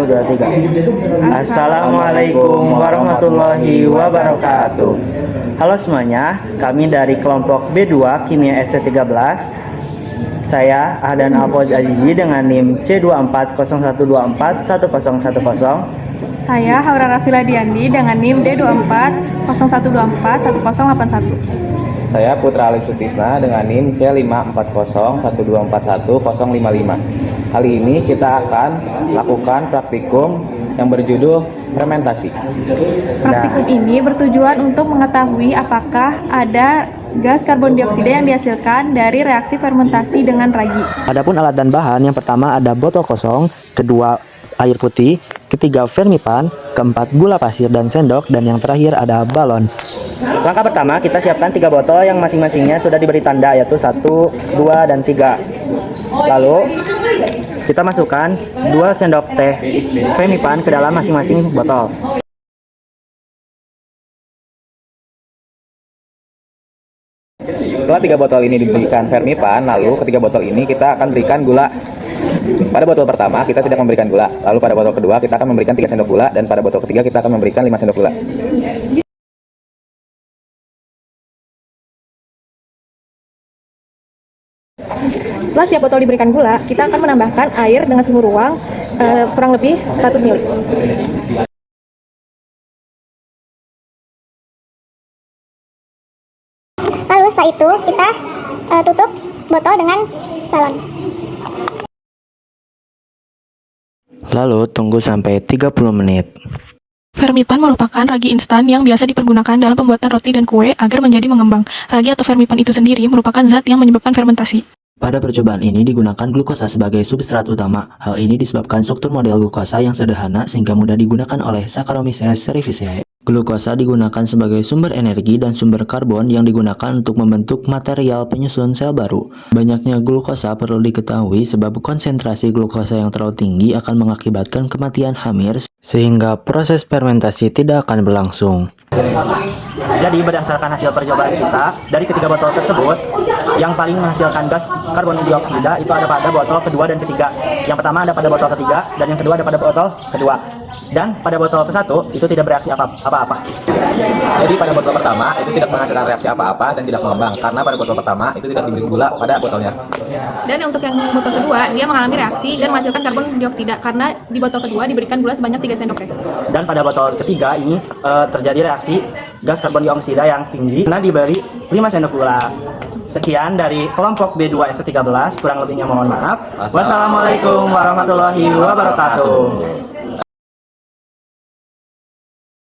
3. Assalamualaikum warahmatullahi wabarakatuh. Halo semuanya, kami dari kelompok B2 Kimia ST13. Saya Ahdan Alfawz Azizi dengan NIM C2401241010. Saya Haura Rafila Diandi dengan NIM D2401241081. Saya Putra Alif Sutisna dengan NIM C5401241055. Kali ini kita akan lakukan praktikum yang berjudul fermentasi. Praktikum ini bertujuan untuk mengetahui apakah ada gas karbon dioksida yang dihasilkan dari reaksi fermentasi dengan ragi. Adapun alat dan bahan, yang pertama ada botol kosong, kedua air putih, ketiga vermipan, keempat gula pasir dan sendok, dan yang terakhir ada balon. Langkah pertama, kita siapkan 3 botol yang masing-masingnya sudah diberi tanda, yaitu 1, 2, dan 3. Lalu kita masukkan 2 sendok teh vermipan ke dalam masing-masing botol. Setelah 3 botol ini diberikan vermipan, lalu ketiga botol ini kita akan berikan gula. Pada botol pertama kita tidak memberikan gula, lalu pada botol kedua kita akan memberikan 3 sendok gula, dan pada botol ketiga kita akan memberikan 5 sendok gula. Setelah tiap botol diberikan gula, kita akan menambahkan air dengan suhu ruang kurang lebih 100 ml. Lalu setelah itu kita tutup botol dengan balon. Lalu tunggu sampai 30 menit. Vermipan merupakan ragi instan yang biasa dipergunakan dalam pembuatan roti dan kue agar menjadi mengembang. Ragi atau vermipan itu sendiri merupakan zat yang menyebabkan fermentasi. Pada percobaan ini digunakan glukosa sebagai substrat utama. Hal ini disebabkan struktur model glukosa yang sederhana sehingga mudah digunakan oleh Saccharomyces cerevisiae. Glukosa digunakan sebagai sumber energi dan sumber karbon yang digunakan untuk membentuk material penyusun sel baru. Banyaknya glukosa perlu diketahui sebab konsentrasi glukosa yang terlalu tinggi akan mengakibatkan kematian hamir sehingga proses fermentasi tidak akan berlangsung. Jadi berdasarkan hasil percobaan kita, dari ketiga botol tersebut, yang paling menghasilkan gas karbon dioksida itu ada pada botol kedua dan ketiga. Yang pertama ada pada botol ketiga, dan yang kedua ada pada botol kedua. Dan pada botol ke-1 itu tidak bereaksi apa-apa. Jadi pada botol pertama itu tidak menghasilkan reaksi apa-apa dan tidak mengembang, karena pada botol pertama itu tidak diberi gula pada botolnya. Dan untuk yang botol kedua, dia mengalami reaksi dan menghasilkan karbon dioksida karena di botol kedua diberikan gula sebanyak 3 sendok teh. Dan pada botol ketiga ini terjadi reaksi gas karbon dioksida yang tinggi karena diberi 5 sendok gula. Sekian dari kelompok B2 ST13, kurang lebihnya mohon maaf. Wassalamualaikum warahmatullahi wabarakatuh.